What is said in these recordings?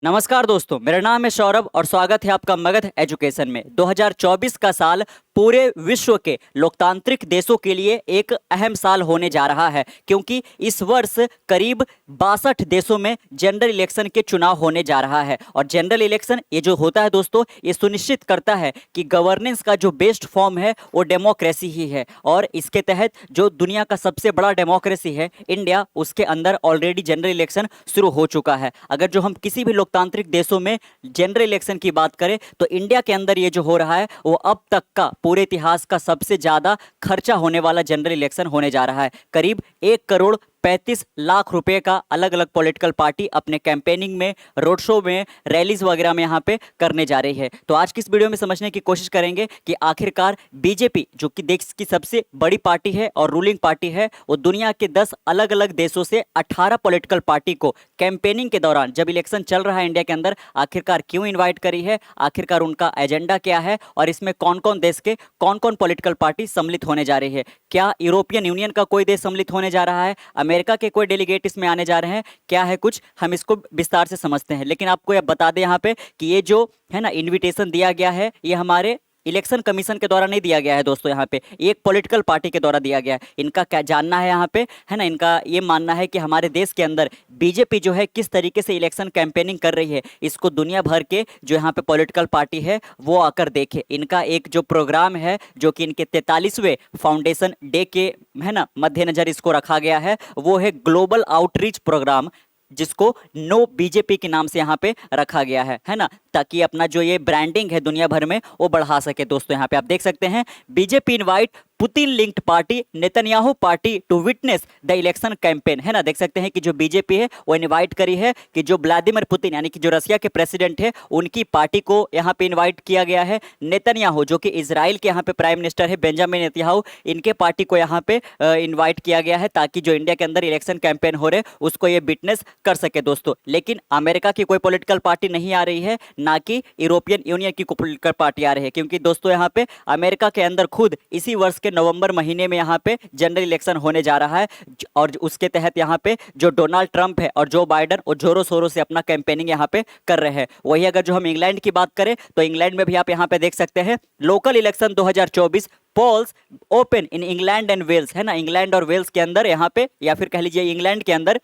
नमस्कार दोस्तों, मेरा नाम है सौरभ और स्वागत है आपका मगध एजुकेशन में। 2024 का साल पूरे विश्व के लोकतांत्रिक देशों के लिए एक अहम साल होने जा रहा है, क्योंकि इस वर्ष करीब 62 देशों में जनरल इलेक्शन के चुनाव होने जा रहा है। और जनरल इलेक्शन ये जो होता है दोस्तों, ये सुनिश्चित करता है कि गवर्नेंस का जो बेस्ट फॉर्म है वो डेमोक्रेसी ही है। और इसके तहत जो दुनिया का सबसे बड़ा डेमोक्रेसी है इंडिया, उसके अंदर ऑलरेडी जनरल इलेक्शन शुरू हो चुका है। अगर जो हम किसी भी लोकतांत्रिक देशों में जनरल इलेक्शन की बात करें तो इंडिया के अंदर ये जो हो रहा है वो अब तक का पूरे इतिहास का सबसे ज्यादा खर्चा होने वाला जनरल इलेक्शन होने जा रहा है। करीब 1 करोड़ 35 लाख रुपए का अलग अलग पॉलिटिकल पार्टी अपने कैंपेनिंग में, रोड शो में, रैलीज वगैरह में यहाँ पे करने जा रही है। तो आज की इस वीडियो में समझने की कोशिश करेंगे कि आखिरकार बीजेपी, जो कि देश की सबसे बड़ी पार्टी है और रूलिंग पार्टी है, वो दुनिया के 10 अलग अलग देशों से 18 पॉलिटिकल पार्टी को कैंपेनिंग के दौरान, जब इलेक्शन चल रहा है इंडिया के अंदर, आखिरकार क्यों इन्वाइट करी है, आखिरकार उनका एजेंडा क्या है और इसमें कौन कौन देश के कौन कौन पॉलिटिकल पार्टी सम्मिलित होने जा रही है। क्या यूरोपियन यूनियन का कोई देश सम्मिलित होने जा रहा है, अमेरिका के कोई डेलीगेट इसमें आने जा रहे हैं, क्या है कुछ हम इसको विस्तार से समझते हैं। लेकिन आपको यह बता दें यहाँ पे कि ये जो है ना इनविटेशन दिया गया है, ये हमारे इलेक्शन कमीशन के द्वारा नहीं दिया गया है दोस्तों। यहाँ पे एक पॉलिटिकल पार्टी के द्वारा दिया गया है। इनका क्या जानना है यहाँ पे, है ना, इनका ये मानना है कि हमारे देश के अंदर बीजेपी जो है किस तरीके से इलेक्शन कैंपेनिंग कर रही है, इसको दुनिया भर के जो यहाँ पे पॉलिटिकल पार्टी है वो आकर देखे। इनका एक जो प्रोग्राम है, जो कि इनके 43वें फाउंडेशन डे के, है ना, मद्देनजर इसको रखा गया है, वो है ग्लोबल आउटरीच प्रोग्राम, जिसको नो बीजेपी के नाम से यहाँ पे रखा गया है ना, ताकि अपना जो ये ब्रांडिंग है दुनिया भर में वो बढ़ा सके। दोस्तों यहाँ पे आप देख सकते हैं, BJP invite Putin linked party Netanyahu party to witness the election campaign, है ना। देख सकते हैं कि जो बीजेपी है वो इनवाइट करी है कि जो व्लादिमीर पुतिन, यानी कि जो रसिया के प्रेसिडेंट है, उनकी पार्टी को यहाँ पे इनवाइट किया गया है। नेतन्याहू, जो कि इजराइल के यहाँ पे प्राइम मिनिस्टर है, बेंजामिन नेतन्याहू, इनके पार्टी को यहाँ पे इन्वाइट किया गया है, ताकि जो इंडिया के अंदर इलेक्शन कैंपेन हो रहे उसको ये विटनेस कर सके दोस्तों। लेकिन अमेरिका की कोई पॉलिटिकल पार्टी नहीं आ रही है, ना कि यूरोपियन यूनियन की कोई पॉलिटिकल पार्टी आ रही है, क्योंकि दोस्तों यहाँ पे अमेरिका के अंदर खुद इसी वर्ष के नवंबर महीने में यहाँ पे जनरल इलेक्शन होने जा रहा है। और उसके तहत यहाँ पे जो डोनाल्ड ट्रंप है और जो बाइडन और जोरों शोरों से अपना कैंपेनिंग यहाँ पे कर रहे हैं। वही अगर जो हम इंग्लैंड की बात करें तो इंग्लैंड में भी आप यहाँ पे देख सकते हैं, local election 2024 polls open in England and Wales, है ना। इंग्लैंड और वेल्स के अंदर यहाँ पे, या फिर कह लीजिए इंग्लैंड के अंदर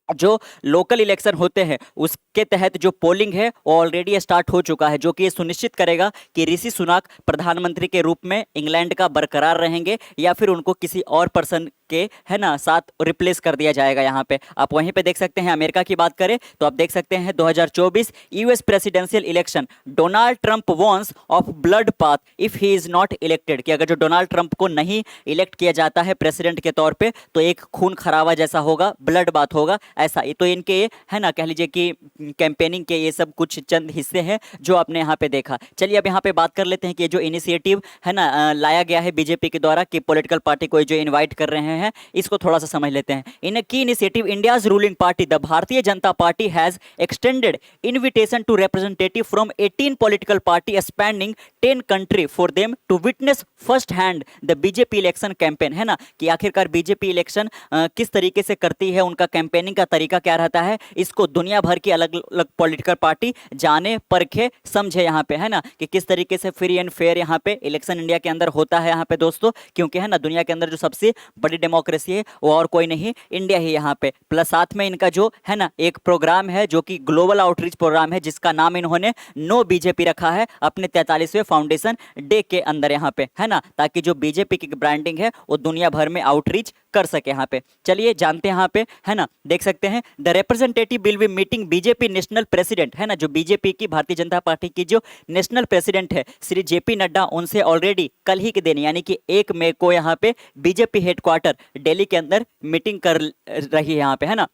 जो लोकल इलेक्शन होते हैं उसके तहत जो पोलिंग है वो ऑलरेडी स्टार्ट हो चुका है, जो कि ये सुनिश्चित करेगा कि ऋषि सुनाक प्रधानमंत्री के रूप में इंग्लैंड का बरकरार रहेंगे या फिर उनको किसी और पर्सन के, है ना, साथ रिप्लेस कर दिया जाएगा। यहाँ पे आप वहीं पे देख सकते हैं, अमेरिका की बात करें तो आप देख सकते हैं 2024 US presidential election, Donald Trump warns of blood bath if he is not elected, कि अगर जो डोनाल्ड ट्रंप को नहीं इलेक्ट किया जाता है प्रेसिडेंट के तौर पे तो एक खून खराबा जैसा होगा, ब्लड बात होगा, ऐसा। तो इनके, है ना, कह लीजिए कि कैंपेनिंग के ये सब कुछ चंद हिस्से हैं जो आपने यहाँ पे देखा। चलिए अब यहाँ पे बात कर लेते हैं कि ये जो इनिशिएटिव है ना लाया गया है बीजेपी के द्वारा कि पॉलिटिकल पार्टी को जो इनवाइट कर रहे हैं, इसको थोड़ा सा समझ लेते हैं। In key initiative India's ruling party the Bharatiya Janata Party has extended invitation to representative from 18 political party spanning 10 country for them to witness first hand the BJP election campaign, है ना, कि आखिरकार बीजेपी इलेक्शन किस तरीके से करती है, उनका कैंपेनिंग का तरीका क्या रहता है, इसको दुनिया भर की अलग अलग पॉलिटिकल पार्टी जाने परखे समझे यहाँ पे, है ना, कि किस तरीके से फ्री एंड फेयर यहाँ पे इलेक्शन इंडिया के अंदर होता है यहाँ पे दोस्तों। क्योंकि है ना, दुनिया के अंदर जो सबसे बड़ी डेमोक्रेसी है वो और कोई नहीं, इंडिया ही यहाँ पे। प्लस साथ में इनका जो है ना एक प्रोग्राम है जो कि ग्लोबल आउटरीच प्रोग्राम है, जिसका नाम इन्होंने नो बीजेपी रखा है अपने 43वें फाउंडेशन डे के अंदर यहाँ पे, है ना, ताकि जो बीजेपी की ब्रांडिंग है वो दुनिया भर में आउटरीच कर सके यहाँ पे। चलिए जानते हैं यहाँ पे, है ना, देख सकते हैं the representative will be meeting BJP national president, है ना, जो बीजेपी की, भारतीय जनता पार्टी की जो नेशनल प्रेसिडेंट है श्री जेपी नड्डा, उनसे ऑलरेडी कल ही के दिन यानी कि 1 मई को यहाँ पे बीजेपी हेडक्वार्टर दिल्ली के अंदर मीटिंग कर रही है यहाँ पे, है ना।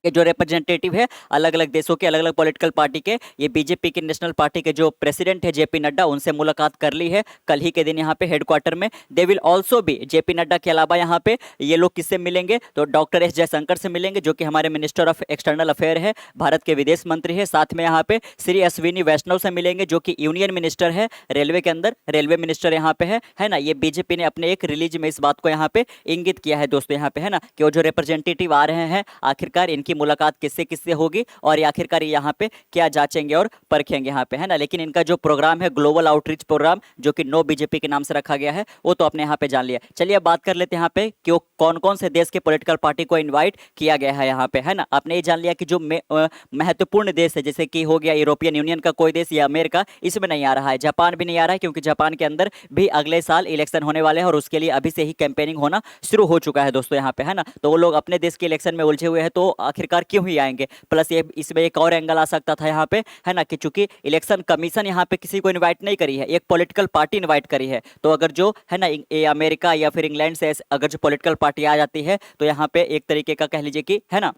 के जो रिप्रेजेंटेटिव है अलग अलग देशों के, अलग अलग पॉलिटिकल पार्टी के, ये बीजेपी की नेशनल पार्टी के जो प्रेसिडेंट है जेपी नड्डा, उनसे मुलाकात कर ली है कल ही के दिन यहाँ पे हेडक्वार्टर में। दे विल ऑल्सो भी, जेपी नड्डा के अलावा यहाँ पे ये लोग किससे मिलेंगे तो डॉक्टर एस जयशंकर से मिलेंगे, जो कि हमारे मिनिस्टर ऑफ एक्सटर्नल अफेयर है, भारत के विदेश मंत्री है। साथ में यहाँ पे श्री अश्विनी वैष्णव से मिलेंगे, जो कि यूनियन मिनिस्टर है रेलवे के अंदर, रेलवे मिनिस्टर यहाँ पे है ना। ये बीजेपी ने अपने एक रिलीज में इस बात को यहाँ पे इंगित किया है दोस्तों यहाँ पे, है ना, कि वो जो रिप्रेजेंटेटिव आ रहे हैं आखिरकार इनकी मुलाकात किससे किससे होगी और आखिरकार यहाँ पे क्या जांचेंगे और परखेंगे यहाँ पे, है ना। लेकिन इनका जो प्रोग्राम है ग्लोबल आउटरीच प्रोग्राम, जो कि नो बीजेपी के नाम से रखा गया है, वो तो अपने यहाँ पे जान लिया। चलिए अब बात कर लेते हैं यहाँ पे कि कौन कौन से देश के पॉलिटिकल पार्टी को इनवाइट किया गया है यहाँ पे, है ना। आपने ये जान लिया कि जो महत्वपूर्ण देश है, जैसे कि हो गया यूरोपियन यूनियन का कोई देश या अमेरिका, इसमें नहीं आ रहा है। जापान भी नहीं आ रहा है, क्योंकि जापान के अंदर भी अगले साल इलेक्शन होने वाले हैं और उसके लिए अभी से ही कैंपेनिंग होना शुरू हो चुका है दोस्तों यहाँ पे, है ना। तो वो लोग अपने देश के इलेक्शन में उलझे हुए हैं, तो आखिरकार क्यों ही आएंगे। प्लस ये इसमें एक और एंगल आ सकता था यहाँ पे, है ना, कि चूंकि इलेक्शन कमीशन यहाँ पे किसी को इन्वाइट नहीं करी है, एक पॉलिटिकल पार्टी इन्वाइट करी है। तो अगर जो है ना अमेरिका या फिर इंग्लैंड से अगर जो पॉलिटिकल पार्टी आ जाती है, तो यहाँ पे एक तरीके का कह लीजिए कि, है ना,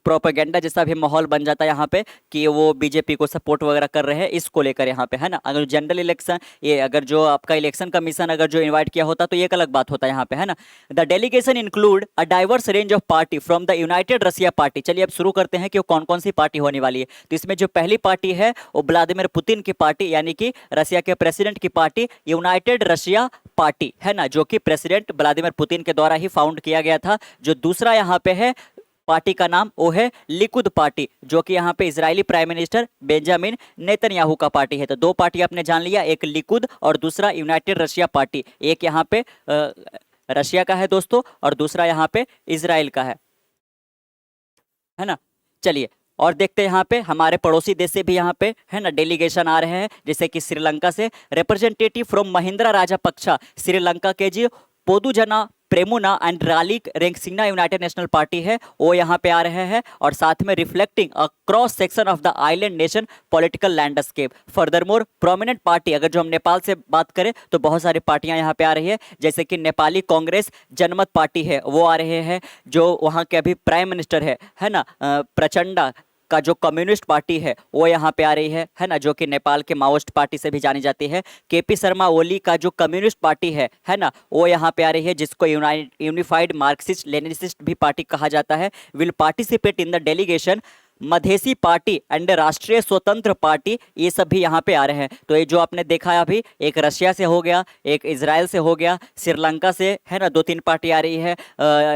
प्रोपेगेंडा जैसा भी माहौल बन जाता है यहाँ पे कि वो बीजेपी को सपोर्ट वगैरह कर रहे हैं, इसको लेकर यहाँ पे, है ना। अगर जनरल इलेक्शन, ये अगर जो आपका इलेक्शन कमीशन अगर जो इनवाइट किया होता तो ये एक अलग बात होता है यहाँ पे, है ना। The delegation include a diverse range of party from the United Russia party. चलिए अब शुरू करते हैं कि वो कौन कौन सी पार्टी होने वाली है। तो इसमें जो पहली पार्टी है वो व्लादिमीर पुतिन की पार्टी, यानी कि रशिया के प्रेसिडेंट की पार्टी, यूनाइटेड रशिया पार्टी, है ना, जो कि प्रेसिडेंट व्लादिमीर पुतिन के द्वारा ही फाउंड किया गया था। जो दूसरा यहाँ पे है पार्टी का नाम, वो है लिकुद पार्टी, जो कि यहाँ पे Israeli prime minister Benjamin Netanyahu का पार्टी है। तो दो पार्टी आपने जान लिया, एक लिकुद और दूसरा यूनाइटेड रशिया पार्टी। एक यहाँ पे रशिया का है दोस्तों और दूसरा यहाँ पे इजराइल का है ना। चलिए और देखते हैं यहाँ पे हमारे पड़ोसी देश से भी यहाँ पे, है ना, डेलीगेशन आ रहे हैं, जैसे कि श्रीलंका से रिप्रेजेंटेटिव फ्रॉम महिंद्रा राजापक्षा, श्रीलंका के जी पोदुजना प्रेमुना एंड रालिक रेंगसिंगना यूनाइटेड नेशनल पार्टी है, वो यहाँ पे आ रहे हैं, और साथ में reflecting a cross section of the island nation political landscape. Furthermore prominent party, अगर जो हम नेपाल से बात करें तो बहुत सारी पार्टियां यहाँ पे आ रही है, जैसे कि नेपाली कांग्रेस जनमत पार्टी है, वो आ रहे हैं। जो वहाँ के अभी प्राइम मिनिस्टर है ना, प्रचंडा का जो कम्युनिस्ट पार्टी है वो यहाँ पे आ रही है ना, जो कि नेपाल के माओइस्ट पार्टी से भी जानी जाती है। केपी शर्मा ओली का जो कम्युनिस्ट पार्टी है ना, वो यहाँ पे आ रही है, जिसको यूनिफाइड मार्क्सिस्ट लेनिनिस्ट भी पार्टी कहा जाता है। Will participate in the delegation Madhesi party and राष्ट्रीय स्वतंत्र पार्टी, ये सब भी यहाँ पे आ रहे हैं। तो ये जो आपने देखा है अभी, एक रशिया से हो गया, एक इजराइल से हो गया, श्रीलंका से, है ना, 2-3 पार्टी आ रही है,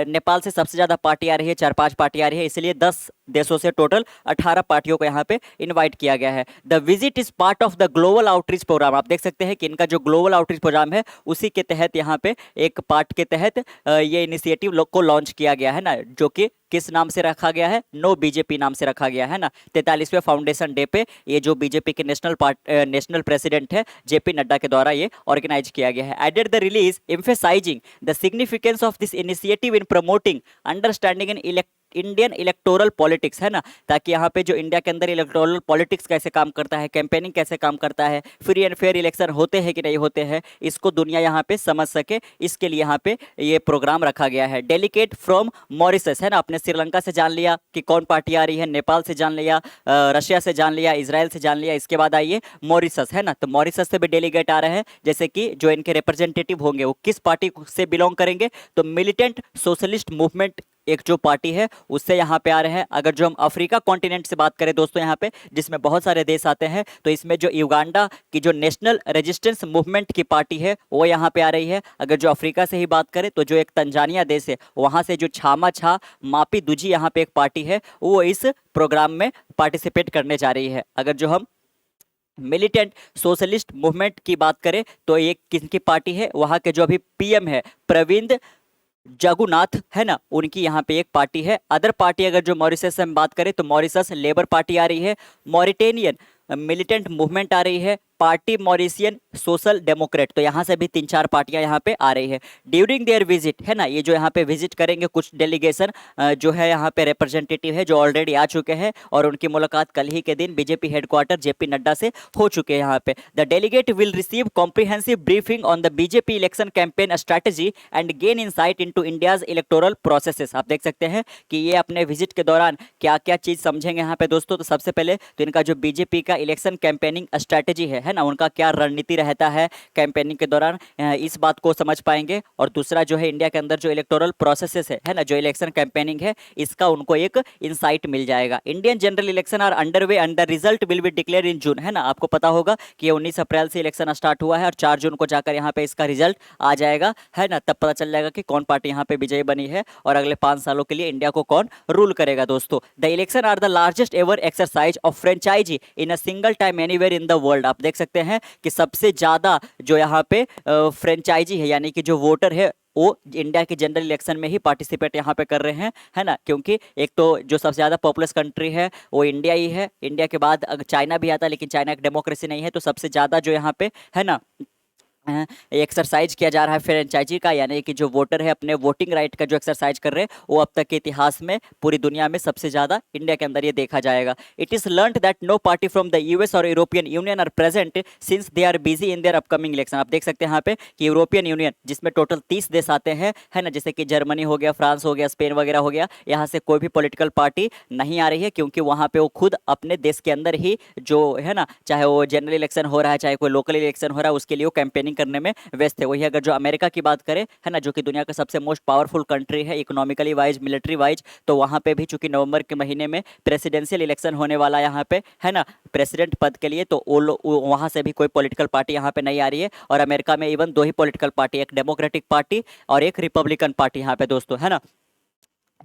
नेपाल से सबसे ज़्यादा पार्टी आ रही है, 4-5 पार्टी आ रही है, इसलिए 10 देशों से टोटल 18 पार्टियों को यहाँ पे इनवाइट किया गया है। The visit is part of the global outreach programme. आप देख सकते हैं कि इनका जो ग्लोबल आउटरीच प्रोग्राम है उसी के तहत यहाँ पे एक पार्ट के तहत ये इनिशिएटिव लोग को लॉन्च किया गया है ना, जो कि किस नाम से रखा गया है, नो बीजेपी नाम से रखा गया है ना। 43वें फाउंडेशन डे पे ये जो बीजेपी के नेशनल प्रेसिडेंट है जेपी नड्डा के द्वारा ये ऑर्गेनाइज किया गया है। Added the release emphasising the significance of this initiative in promoting understanding in Indian electoral politics, है ना, ताकि यहाँ पे जो इंडिया के अंदर इलेक्टोरल पॉलिटिक्स कैसे काम करता है, कैंपेनिंग कैसे काम करता है, फ्री एंड फेयर इलेक्शन होते हैं कि नहीं होते हैं, इसको दुनिया यहाँ पे समझ सके, इसके लिए यहाँ पे ये प्रोग्राम रखा गया है। डेलीगेट फ्रॉम मॉरिशस, है ना, अपने श्रीलंका से जान लिया कि कौन पार्टी आ रही है, नेपाल से जान लिया, रशिया से जान लिया, इजराइल से जान लिया, इसके बाद आइए मॉरिशस, है ना। तो मॉरिशस से भी डेलीगेट आ रहे हैं, जैसे कि जो इनके रिप्रेजेंटेटिव होंगे वो किस पार्टी से बिलोंग करेंगे, तो मिलिटेंट सोशलिस्ट मूवमेंट एक जो पार्टी है उससे यहाँ पे आ रहे हैं। अगर जो हम अफ्रीका कॉन्टिनेंट से बात करें दोस्तों यहाँ पे, जिसमें बहुत सारे देश आते हैं, तो इसमें जो युगांडा की जो नेशनल रेजिस्टेंस मूवमेंट की पार्टी है वो यहाँ पे आ रही है। अगर जो अफ्रीका से ही बात करें तो जो एक तंजानिया देश है वहाँ से जो छामा छा मापी दुजी यहाँ पे एक पार्टी है, वो इस प्रोग्राम में पार्टिसिपेट करने जा रही है। अगर जो हम मिलिटेंट सोशलिस्ट मूवमेंट की बात करें तो ये किसकी पार्टी है, वहाँ के जो अभी पीएम है प्रविंद जगुनाथ, है ना, उनकी यहाँ पे एक पार्टी है। अदर पार्टी अगर जो मॉरिशस से हम बात करें तो मॉरिशस लेबर पार्टी आ रही है, मॉरिटेनियन मिलिटेंट मूवमेंट आ रही है, पार्टी मॉरिशियन सोशल डेमोक्रेट, तो यहाँ से भी 3-4 पार्टियाँ यहाँ पे आ रही है। ड्यूरिंग देयर विजिट, है ना, ये जो यहाँ पे विजिट करेंगे कुछ डेलीगेशन जो है यहाँ पे रिप्रेजेंटेटिव है जो ऑलरेडी आ चुके हैं, और उनकी मुलाकात कल ही के दिन बीजेपी हेडक्वार्टर जेपी नड्डा से हो चुके हैं यहाँ पे। The delegate will receive comprehensive briefing on the BJP election campaign strategy and gain insight into India's electoral processes. आप देख सकते हैं कि ये अपने विजिट के दौरान क्या क्या चीज़ समझेंगे यहाँ पे दोस्तों। तो सबसे पहले तो इनका जो बीजेपी का इलेक्शन कैंपेनिंग स्ट्रैटेजी है है ना, उनका क्या रणनीति रहता है कैंपेनिंग के दौरान, इस बात को समझ पाएंगे। और दूसरा जो है इंडिया के अंदर जो इलेक्टोरल प्रोसेसेस है ना, जो इलेक्शन कैंपेनिंग है, इसका उनको एक इंसाइट मिल जाएगा। Indian general election are under way and the result will be declare in June, है ना। आपको पता होगा कि ये 19 अप्रैल से इलेक्शन स्टार्ट हुआ है और 4 जून को जाकर यहाँ पे इसका रिजल्ट आ जाएगा, है ना। तब पता चल जाएगा कि कौन पार्टी यहाँ पे विजयी बनी है और अगले 5 सालों के लिए इंडिया को कौन रूल करेगा दोस्तों। The election are the largest ever exercise of franchise in a single time anywhere in the world. आप देख सकते हैं कि सबसे ज्यादा जो यहाँ पे फ्रेंचाइजी है, यानी कि जो वोटर है वो इंडिया के जनरल इलेक्शन में ही पार्टिसिपेट यहाँ पे कर रहे हैं, है ना। क्योंकि एक तो जो सबसे ज़्यादा पॉपुलस कंट्री है वो इंडिया ही है, इंडिया के बाद चाइना भी आता है, लेकिन चाइना एक डेमोक्रेसी नहीं है। तो सबसे ज़्यादा जो यहाँ पे है ना एक्सरसाइज किया जा रहा है फ्रेंचाइजी का, यानी कि जो वोटर है अपने वोटिंग राइट का जो एक्सरसाइज कर रहे हैं, वो अब तक के इतिहास में पूरी दुनिया में सबसे ज़्यादा इंडिया के अंदर ये देखा जाएगा। It is learned that no party from the US और European Union are present since they are busy in their upcoming election. आप देख सकते हैं यहाँ पे कि यूरोपियन यूनियन जिसमें टोटल 30 देश आते हैं, है ना, जैसे कि जर्मनी हो गया, फ्रांस हो गया, स्पेन वगैरह हो गया, यहाँ से कोई भी पॉलिटिकल पार्टी नहीं आ रही है, क्योंकि वहाँ पे वो खुद अपने देश के अंदर ही जो है ना, चाहे वो जनरल इलेक्शन हो रहा है, चाहे कोई लोकल इलेक्शन हो रहा है, उसके लिए वो कैंपेनिंग करने में व्यस्त थे। वही अगर जो अमेरिका की बात करें, है ना, जो कि दुनिया का सबसे मोस्ट पावरफुल कंट्री है इकोनॉमिकली वाइज, मिलिट्री वाइज, तो वहाँ पे भी चूंकि नवंबर के महीने में प्रेसिडेंशियल इलेक्शन होने वाला यहाँ पे, है ना, प्रेसिडेंट पद के लिए, तो वो वहाँ से भी कोई पॉलिटिकल पार्टी यहाँ पे नहीं आ रही है। और अमेरिका में इवन 2 ही पॉलिटिकल पार्टी, एक डेमोक्रेटिक पार्टी और एक रिपब्लिकन पार्टी यहाँ पे दोस्तों, है ना।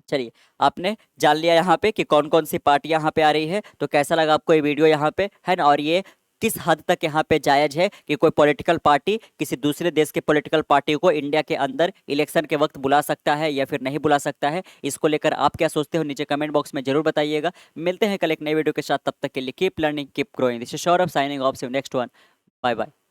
चलिए, आपने जान लिया यहाँ पे कि कौन कौन सी पार्टी यहाँ पे आ रही है। तो कैसा लगा आपको ये वीडियो यहाँ पे, है ना, और ये किस हद तक यहाँ पे जायज है कि कोई पॉलिटिकल पार्टी किसी दूसरे देश के पॉलिटिकल पार्टी को इंडिया के अंदर इलेक्शन के वक्त बुला सकता है या फिर नहीं बुला सकता है, इसको लेकर आप क्या सोचते हो नीचे कमेंट बॉक्स में जरूर बताइएगा। मिलते हैं कल एक नई वीडियो के साथ, तब तक के लिए keep learning keep growing. This is Saurabh signing off, see you next one, bye bye.